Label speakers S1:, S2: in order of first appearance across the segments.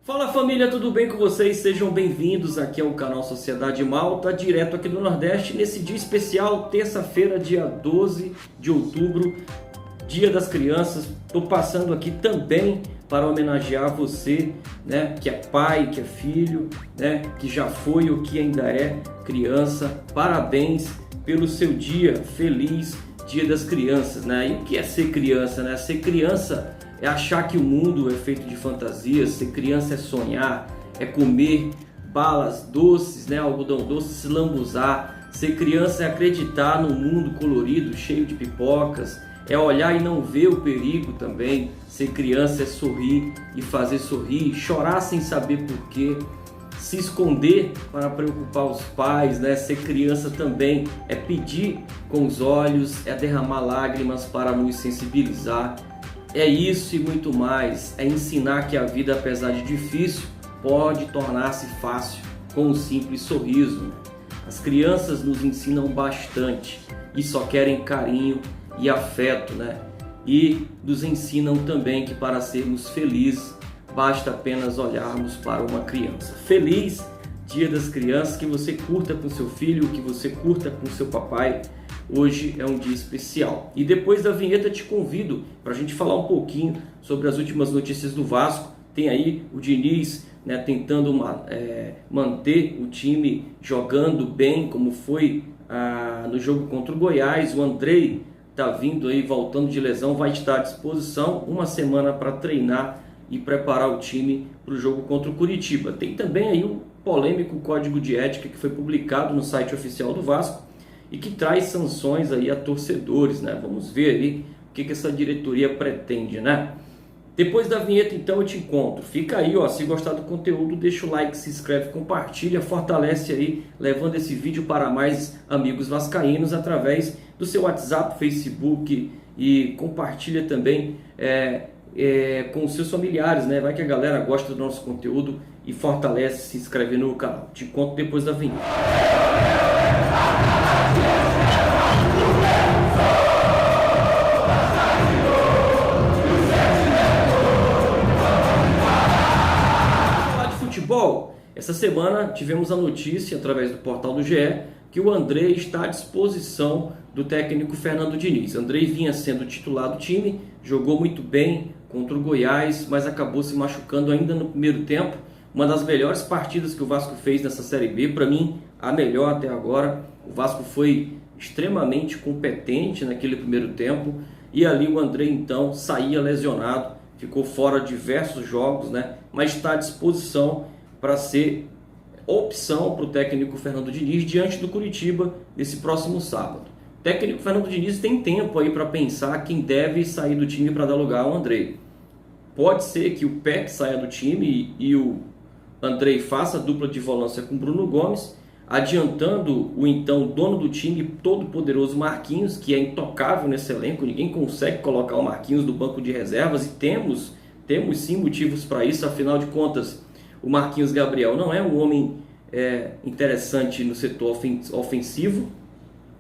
S1: Fala família, tudo bem com vocês? Sejam bem-vindos aqui ao canal Sociedade Malta, direto aqui do Nordeste, nesse dia especial, terça-feira, dia 12 de outubro, Dia das Crianças. Estou passando aqui também para homenagear você, né, que é pai, que é filho, né, que já foi ou que ainda é criança. Parabéns pelo seu dia, feliz Dia das Crianças, né? E o que é ser criança, né? Ser criança é achar que o mundo é feito de fantasias. Ser criança é sonhar, é comer balas doces, né? Algodão doce, se lambuzar. Ser criança é acreditar num mundo colorido, cheio de pipocas. É olhar e não ver o perigo também. Ser criança é sorrir e fazer sorrir, chorar sem saber porquê, se esconder para preocupar os pais, né? Ser criança também é pedir com os olhos, é derramar lágrimas para nos sensibilizar. É isso e muito mais, é ensinar que a vida, apesar de difícil, pode tornar-se fácil com um simples sorriso. As crianças nos ensinam bastante e só querem carinho e afeto, né? E nos ensinam também que para sermos felizes, basta apenas olharmos para uma criança. Feliz Dia das Crianças, que você curta com seu filho, que você curta com seu papai. Hoje é um dia especial. E depois da vinheta te convido para a gente falar um pouquinho sobre as últimas notícias do Vasco. Tem aí o Diniz, né, tentando manter o time jogando bem, como foi no jogo contra o Goiás. O Andrei está vindo aí, voltando de lesão, vai estar à disposição uma semana para treinar e preparar o time para o jogo contra o Curitiba. Tem também aí um polêmico código de ética que foi publicado no site oficial do Vasco e que traz sanções aí a torcedores, né? Vamos ver aí o que essa diretoria pretende, né? Depois da vinheta, então, eu te encontro. Fica aí, ó, se gostar do conteúdo, deixa o like, se inscreve, compartilha, fortalece aí, levando esse vídeo para mais amigos vascaínos através do seu WhatsApp, Facebook, e compartilha também com os seus familiares, né? Vai que a galera gosta do nosso conteúdo e fortalece, se inscreve no canal. Te encontro depois da vinheta. Futebol. Essa semana tivemos a notícia através do portal do GE que o Andrei está à disposição do técnico Fernando Diniz. Andrei vinha sendo titular do time, jogou muito bem contra o Goiás, mas acabou se machucando ainda no primeiro tempo. Uma das melhores partidas que o Vasco fez nessa Série B, para mim a melhor até agora. O Vasco foi extremamente competente naquele primeiro tempo e ali o Andrei então saía lesionado, ficou fora diversos jogos, né? Mas está à disposição para ser opção para o técnico Fernando Diniz diante do Curitiba nesse próximo sábado. O técnico Fernando Diniz tem tempo aí para pensar quem deve sair do time para dar lugar ao Andrei. Pode ser que o Peck saia do time e o Andrei faça a dupla de volância com o Bruno Gomes, adiantando o então dono do time, todo poderoso Marquinhos, que é intocável nesse elenco. Ninguém consegue colocar o Marquinhos do banco de reservas e temos sim motivos para isso. Afinal de contas, o Marquinhos Gabriel não é um homem interessante no setor ofensivo,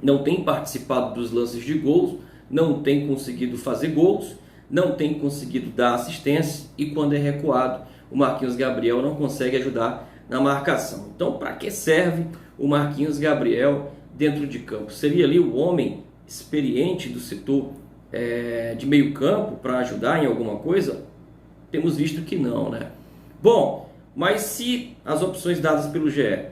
S1: não tem participado dos lances de gols, não tem conseguido fazer gols, não tem conseguido dar assistência e quando é recuado, o Marquinhos Gabriel não consegue ajudar na marcação. Então, para que serve o Marquinhos Gabriel dentro de campo? Seria ali o homem experiente do setor de meio campo para ajudar em alguma coisa? Temos visto que não, né? Bom, mas se as opções dadas pelo GE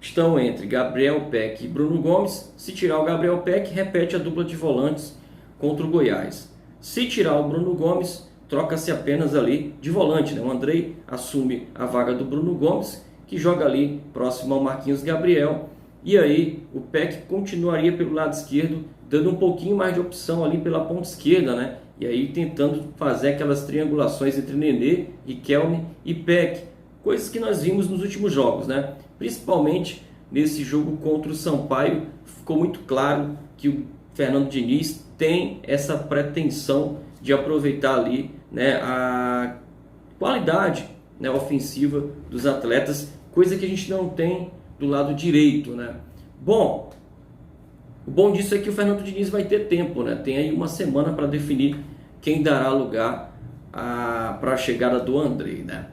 S1: estão entre Gabriel Peck e Bruno Gomes, se tirar o Gabriel Peck, repete a dupla de volantes contra o Goiás. Se tirar o Bruno Gomes, troca-se apenas ali de volante, né? O Andrei assume a vaga do Bruno Gomes, que joga ali próximo ao Marquinhos Gabriel. E aí o Peck continuaria pelo lado esquerdo, dando um pouquinho mais de opção ali pela ponta esquerda, né? E aí tentando fazer aquelas triangulações entre Nenê, Riquelme e Peck. Coisas que nós vimos nos últimos jogos, né? Principalmente nesse jogo contra o Sampaio, ficou muito claro que o Fernando Diniz tem essa pretensão de aproveitar ali, né, a qualidade, né, ofensiva dos atletas, coisa que a gente não tem do lado direito, né? Bom, O bom disso é que o Fernando Diniz vai ter tempo, né? Tem aí uma semana para definir quem dará lugar para a chegada do Andrei, né?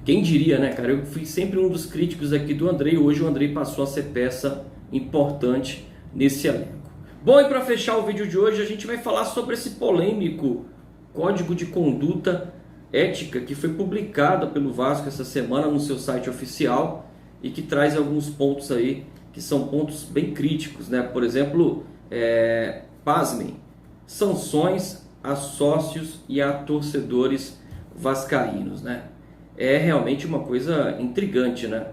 S1: Quem diria, né, cara? Eu fui sempre um dos críticos aqui do Andrei. Hoje o Andrei passou a ser peça importante nesse elenco. Bom, e para fechar o vídeo de hoje, a gente vai falar sobre esse polêmico Código de Conduta Ética que foi publicado pelo Vasco essa semana no seu site oficial e que traz alguns pontos aí que são pontos bem críticos, né? Por exemplo, pasmem, sanções a sócios e a torcedores vascaínos, né? É realmente uma coisa intrigante, né?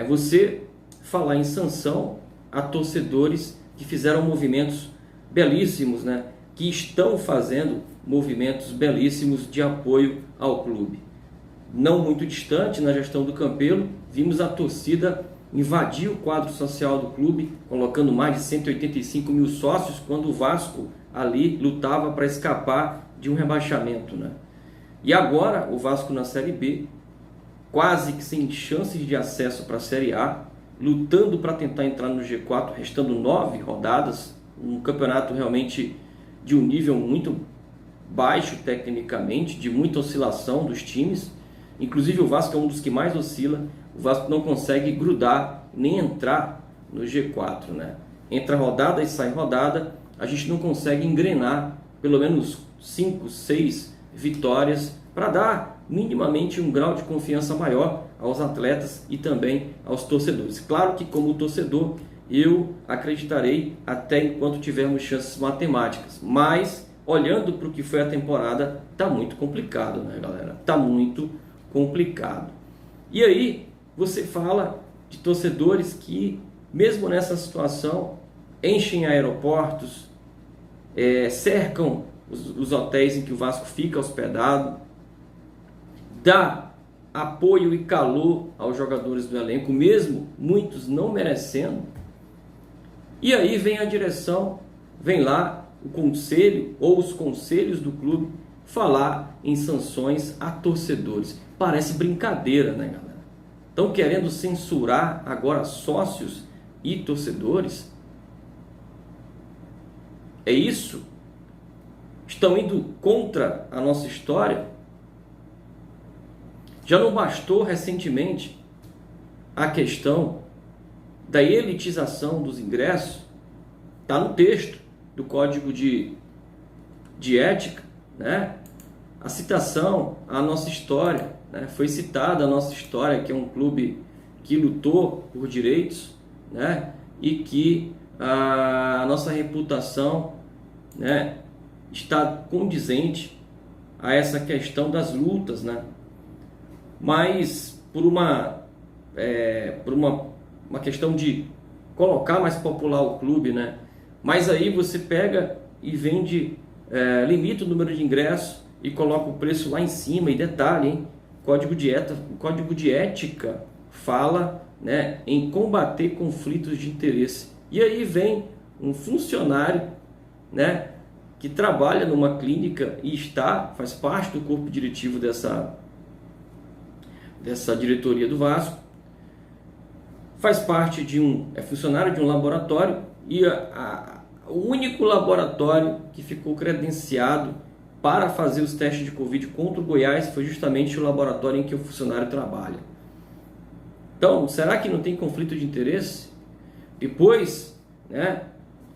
S1: Você falar em sanção a torcedores que fizeram movimentos belíssimos, né? Que estão fazendo movimentos belíssimos de apoio ao clube. Não muito distante, na gestão do Campelo, vimos a torcida invadir o quadro social do clube, colocando mais de 185 mil sócios, quando o Vasco ali lutava para escapar de um rebaixamento, né? E agora o Vasco na Série B, quase que sem chances de acesso para a Série A, lutando para tentar entrar no G4, restando 9 rodadas, um campeonato realmente de um nível muito baixo tecnicamente, de muita oscilação dos times. Inclusive o Vasco é um dos que mais oscila. O Vasco não consegue grudar nem entrar no G4, né? Entra rodada e sai rodada, a gente não consegue engrenar pelo menos 5, 6 vitórias para dar minimamente um grau de confiança maior aos atletas e também aos torcedores. Claro que como torcedor eu acreditarei até enquanto tivermos chances matemáticas, mas olhando para o que foi a temporada, tá muito complicado, né, galera? Tá muito complicado. E aí você fala de torcedores que, mesmo nessa situação, enchem aeroportos, cercam os hotéis em que o Vasco fica hospedado, dá apoio e calor aos jogadores do elenco, mesmo muitos não merecendo. E aí vem a direção, vem lá o conselho ou os conselhos do clube falar em sanções a torcedores. Parece brincadeira, né, galera? Estão querendo censurar agora sócios e torcedores? É isso? Estão indo contra a nossa história? Já não bastou recentemente a questão da elitização dos ingressos? Está no texto do Código de Ética, né? A citação à nossa história, né? Foi citada a nossa história, que é um clube que lutou por direitos, né? E que a nossa reputação, né, está condizente a essa questão das lutas, né? Mas por uma questão de colocar mais popular o clube, né? Mas aí você pega e vende, limita o número de ingressos e coloca o preço lá em cima. E detalhe, hein? O Código de Ética fala, né, em combater conflitos de interesse. E aí vem um funcionário, né, que trabalha numa clínica e faz parte do corpo diretivo dessa diretoria do Vasco, faz parte é funcionário de um laboratório e o único laboratório que ficou credenciado para fazer os testes de Covid contra o Goiás foi justamente o laboratório em que o funcionário trabalha. Então, será que não tem conflito de interesse? Depois, né,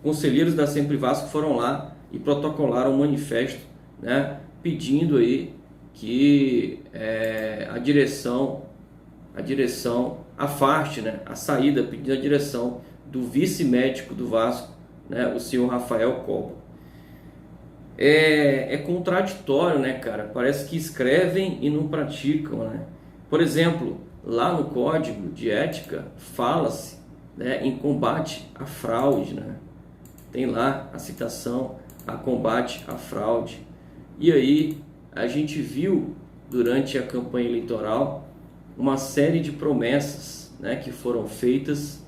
S1: conselheiros da Sempre Vasco foram lá e protocolaram um manifesto, né, pedindo aí que a direção afaste, né, a saída, pedindo a direção do vice-médico do Vasco, né, o senhor Rafael Cobo. É contraditório, né, cara? Parece que escrevem e não praticam, né? Por exemplo, lá no Código de Ética fala-se, né, em combate à fraude, né? Tem lá a citação a combate à fraude. E aí a gente viu durante a campanha eleitoral uma série de promessas, né, que foram feitas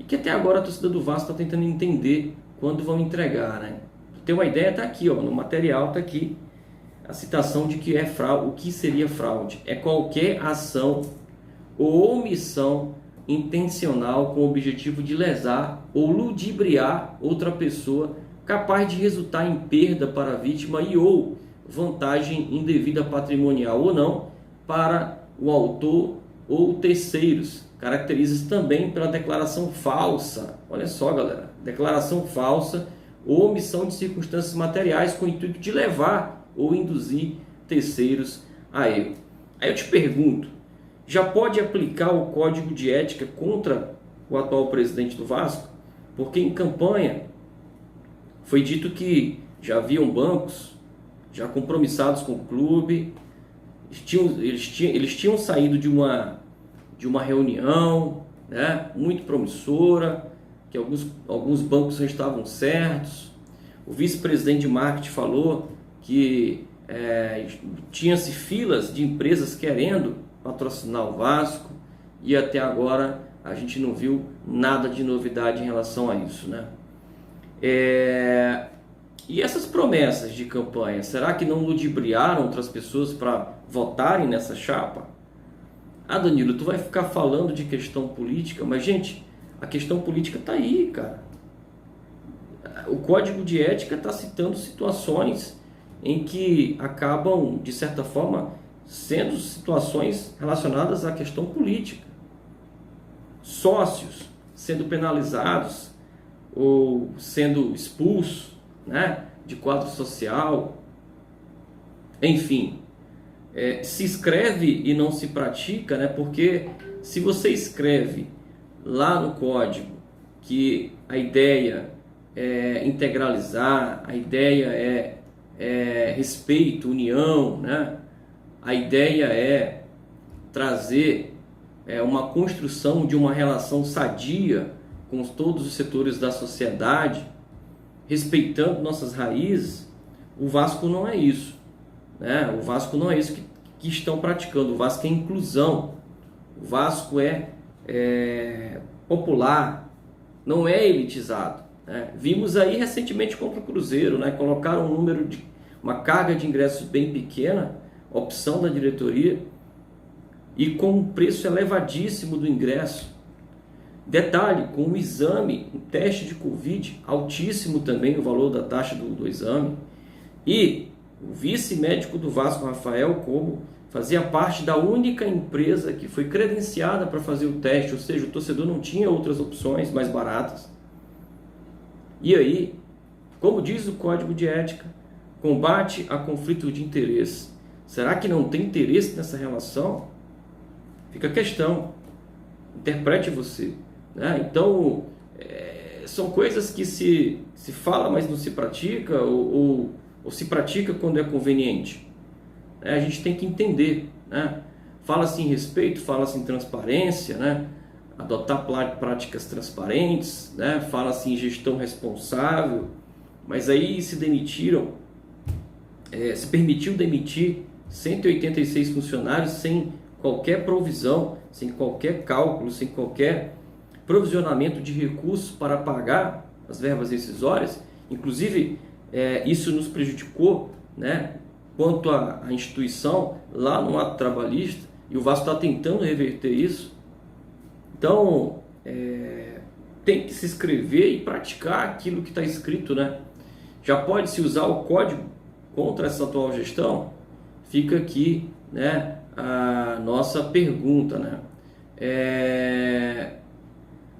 S1: e que até agora a torcida do Vasco está tentando entender quando vão entregar, né? Pra ter uma ideia, está aqui, ó, no material está aqui a citação de que é fraude. O que seria fraude? É qualquer ação ou omissão intencional com o objetivo de lesar ou ludibriar outra pessoa, capaz de resultar em perda para a vítima e ou vantagem indevida patrimonial ou não para o autor ou terceiros. Caracteriza-se também pela declaração falsa. Olha só, galera, declaração falsa ou omissão de circunstâncias materiais com o intuito de levar ou induzir terceiros a erro. Aí eu te pergunto, já pode aplicar o código de ética contra o atual presidente do Vasco? Porque em campanha foi dito que já haviam bancos já compromissados com o clube, eles tinham saído de uma reunião, né, muito promissora, que alguns bancos já estavam certos. O vice-presidente de marketing falou que tinha-se filas de empresas querendo patrocinar o Vasco, e até agora a gente não viu nada de novidade em relação a isso, né? E essas promessas de campanha, será que não ludibriaram outras pessoas para votarem nessa chapa? Ah, Danilo, tu vai ficar falando de questão política, mas gente, a questão política está aí, cara. O Código de Ética está citando situações em que acabam, de certa forma, sendo situações relacionadas à questão política. Sócios sendo penalizados ou sendo expulsos, né, de quadro social. Enfim, se escreve e não se pratica, né, porque se você escreve lá no código que a ideia é integralizar, a ideia é respeito, união, né? A ideia é trazer uma construção de uma relação sadia com todos os setores da sociedade, respeitando nossas raízes. O Vasco não é isso, né? O Vasco não é isso que estão praticando. O Vasco é inclusão, o Vasco é popular, não é elitizado, né? Vimos aí recentemente contra o Cruzeiro, né? Colocaram uma carga de ingressos bem pequena, opção da diretoria, e com um preço elevadíssimo do ingresso. Detalhe, com um exame, um teste de Covid, altíssimo também o valor da taxa do exame. E o vice-médico do Vasco, Rafael Como, fazia parte da única empresa que foi credenciada para fazer o teste, ou seja, o torcedor não tinha outras opções mais baratas. E aí, como diz o Código de Ética, combate a conflito de interesse. Será que não tem interesse nessa relação? Fica a questão. Interprete você, né? Então, são coisas que se fala, mas não se pratica, ou se pratica quando é conveniente. A gente tem que entender, né? Fala-se em respeito, fala-se em transparência, né? Adotar práticas transparentes, né? Fala-se em gestão responsável, mas aí se permitiu demitir 186 funcionários sem qualquer provisão, sem qualquer cálculo, sem qualquer provisionamento de recursos para pagar as verbas rescisórias. Inclusive, isso nos prejudicou, né, quanto à instituição lá no ato trabalhista, e o Vasco está tentando reverter isso. Então, tem que se escrever e praticar aquilo que está escrito, né? Já pode-se usar o código contra essa atual gestão? Fica aqui, né, a nossa pergunta, né?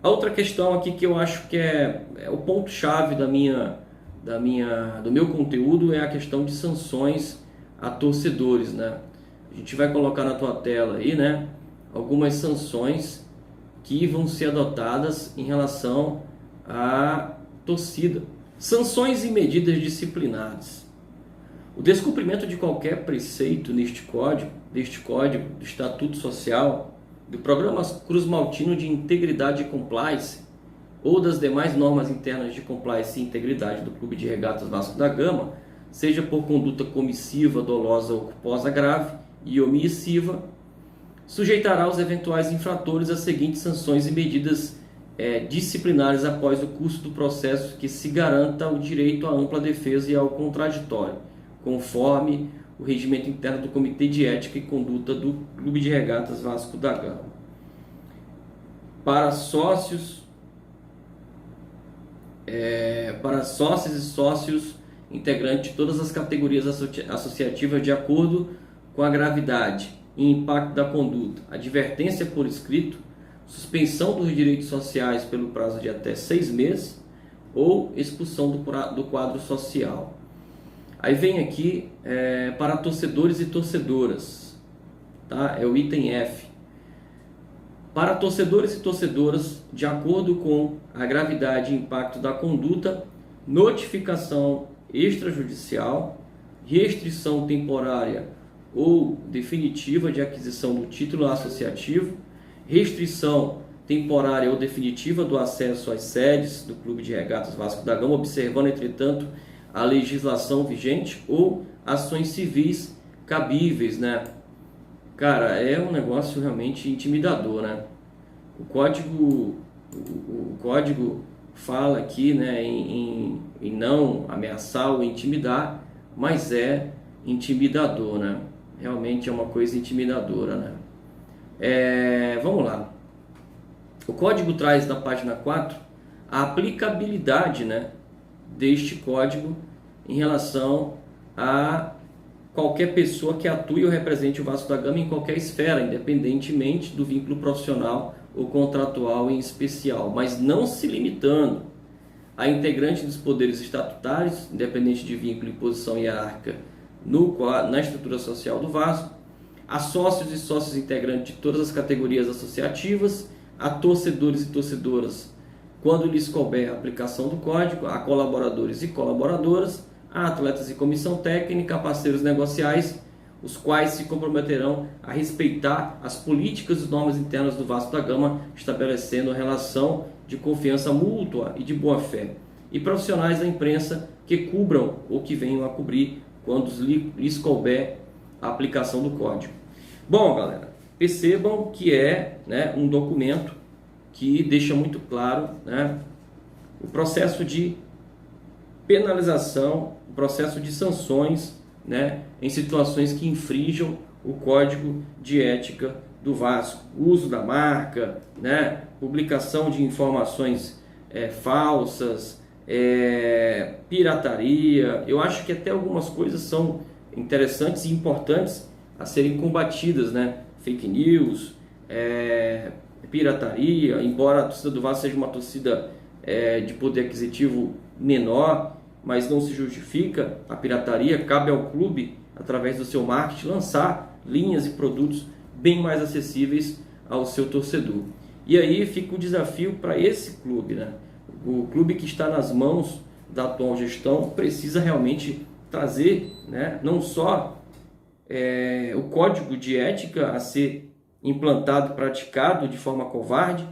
S1: A outra questão aqui que eu acho que é o ponto-chave do meu conteúdo é a questão de sanções a torcedores, né? A gente vai colocar na tua tela aí, né, algumas sanções que vão ser adotadas em relação à torcida. Sanções e medidas disciplinares. O descumprimento de qualquer preceito deste código, do Estatuto Social, do Programa Cruz Maltino de Integridade e Compliance, ou das demais normas internas de compliance e integridade do Clube de Regatas Vasco da Gama, seja por conduta comissiva, dolosa ou culposa grave e omissiva, sujeitará os eventuais infratores às seguintes sanções e medidas disciplinares após o curso do processo, que se garanta o direito à ampla defesa e ao contraditório, conforme o regimento interno do Comitê de Ética e Conduta do Clube de Regatas Vasco da Gama. Para sócios para sócios e sócios integrantes de todas as categorias associativas de acordo com a gravidade e impacto da conduta, advertência por escrito, suspensão dos direitos sociais pelo prazo de até 6 meses ou expulsão do quadro social. Aí vem aqui para torcedores e torcedoras, tá? É o item F. Para torcedores e torcedoras, de acordo com a gravidade e impacto da conduta, notificação extrajudicial, restrição temporária ou definitiva de aquisição do título associativo, restrição temporária ou definitiva do acesso às sedes do Clube de Regatas Vasco da Gama, observando, entretanto, a legislação vigente, ou ações civis cabíveis, né? Cara, é um negócio realmente intimidador, né? O código fala aqui, né, em não ameaçar ou intimidar, mas é intimidador, né? Realmente é uma coisa intimidadora, né? Vamos lá. O código traz na página 4 a aplicabilidade, né, deste código em relação a qualquer pessoa que atue ou represente o Vasco da Gama em qualquer esfera, independentemente do vínculo profissional ou contratual em especial, mas não se limitando a integrante dos poderes estatutários, independente de vínculo e posição hierárquica na estrutura social do Vasco, a sócios e sócios integrantes de todas as categorias associativas, a torcedores e torcedoras, quando lhes couber a aplicação do código, a colaboradores e colaboradoras, a atletas e comissão técnica, a parceiros negociais, os quais se comprometerão a respeitar as políticas e normas internas do Vasco da Gama, estabelecendo a relação de confiança mútua e de boa-fé, e profissionais da imprensa que cubram ou que venham a cobrir quando lhes couber a aplicação do código. Bom, galera, percebam que é, né, um documento que deixa muito claro, né, o processo de penalização, o processo de sanções, né, em situações que infringam o Código de Ética do Vasco, uso da marca, né, publicação de informações falsas, pirataria. Eu acho que até algumas coisas são interessantes e importantes a serem combatidas, né? Fake news, pirataria, embora a torcida do Vasco seja uma torcida de poder aquisitivo menor, mas não se justifica a pirataria. Cabe ao clube, através do seu marketing, lançar linhas e produtos bem mais acessíveis ao seu torcedor. E aí fica o desafio para esse clube, né? O clube que está nas mãos da atual gestão precisa realmente trazer, né, não só o código de ética a ser implantado, praticado de forma covarde,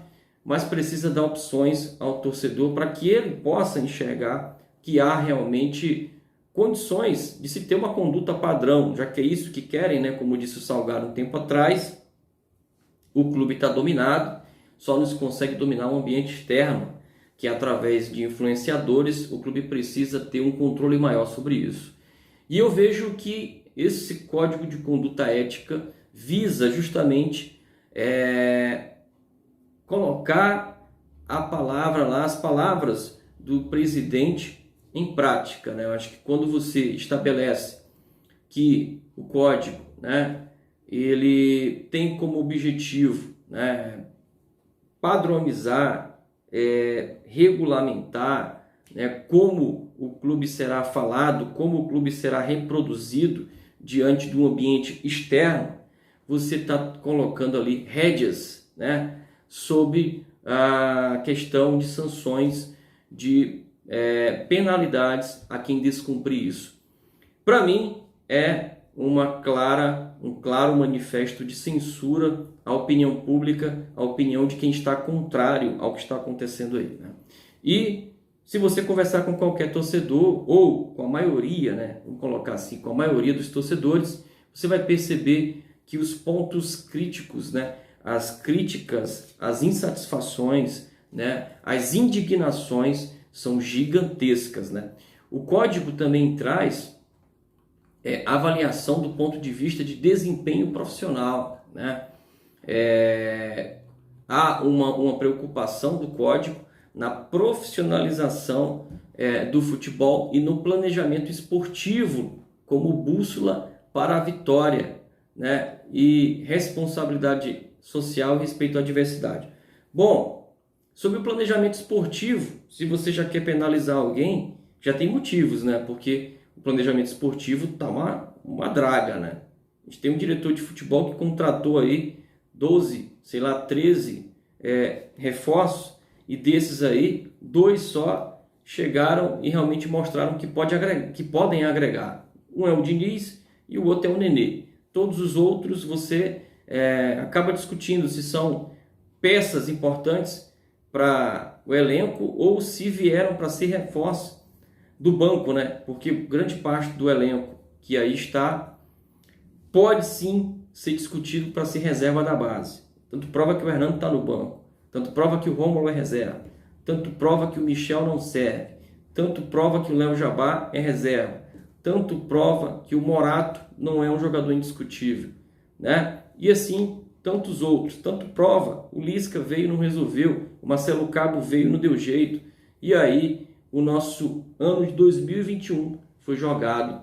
S1: mas precisa dar opções ao torcedor para que ele possa enxergar que há realmente condições de se ter uma conduta padrão, já que é isso que querem, né? Como disse o Salgado um tempo atrás, o clube está dominado, só não se consegue dominar o ambiente externo, que através de influenciadores o clube precisa ter um controle maior sobre isso. E eu vejo que esse código de conduta ética visa justamente colocar a palavra lá, as palavras do presidente em prática, né? Eu acho que quando você estabelece que o código, né, ele tem como objetivo, né, padronizar, regulamentar, né, como o clube será falado, como o clube será reproduzido diante de um ambiente externo, você está colocando ali rédeas, né, sobre a questão de sanções, de penalidades a quem descumprir isso. Para mim, é um claro manifesto de censura à opinião pública, à opinião de quem está contrário ao que está acontecendo aí, né? E se você conversar com qualquer torcedor, ou com a maioria, né, vamos colocar assim, com a maioria dos torcedores, você vai perceber que os pontos críticos, né, as críticas, as insatisfações, né, as indignações são gigantescas, né? O código também traz avaliação do ponto de vista de desempenho profissional, né? Há uma preocupação do código na profissionalização do futebol e no planejamento esportivo como bússola para a vitória, né? E responsabilidade social e respeito à diversidade. Bom, sobre o planejamento esportivo, se você já quer penalizar alguém, já tem motivos, né? Porque o planejamento esportivo tá uma draga, né? A gente tem um diretor de futebol que contratou aí 12, sei lá, 13 reforços, e desses aí, 2 só chegaram e realmente mostraram que podem agregar. Um é o Diniz e o outro é o Nenê. Todos os outros você acaba discutindo se são peças importantes para o elenco ou se vieram para ser reforços do banco, né? Porque grande parte do elenco que aí está pode sim ser discutido para ser reserva da base. Tanto prova que o Hernando está no banco, tanto prova que o Rômulo é reserva, tanto prova que o Michel não serve, tanto prova que o Léo Jabá é reserva, tanto prova que o Morato não é um jogador indiscutível, né? E assim, tantos outros. Tanto prova, o Lisca veio e não resolveu, o Marcelo Cabo veio e não deu jeito. E aí, o nosso ano de 2021 foi jogado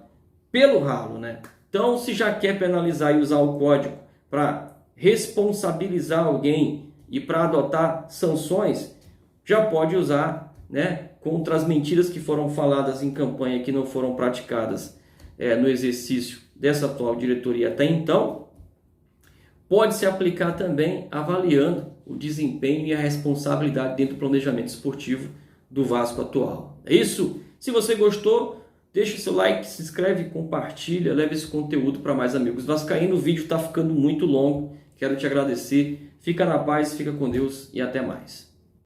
S1: pelo ralo, né? Então, se já quer penalizar e usar o código para responsabilizar alguém e para adotar sanções, já pode usar, né, contra as mentiras que foram faladas em campanha que não foram praticadas no exercício dessa atual diretoria até então. Pode se aplicar também avaliando o desempenho e a responsabilidade dentro do planejamento esportivo do Vasco atual. É isso? Se você gostou, deixa o seu like, se inscreve, compartilha, leva esse conteúdo para mais amigos vascaínos. O vídeo está ficando muito longo, quero te agradecer. Fica na paz, fica com Deus e até mais.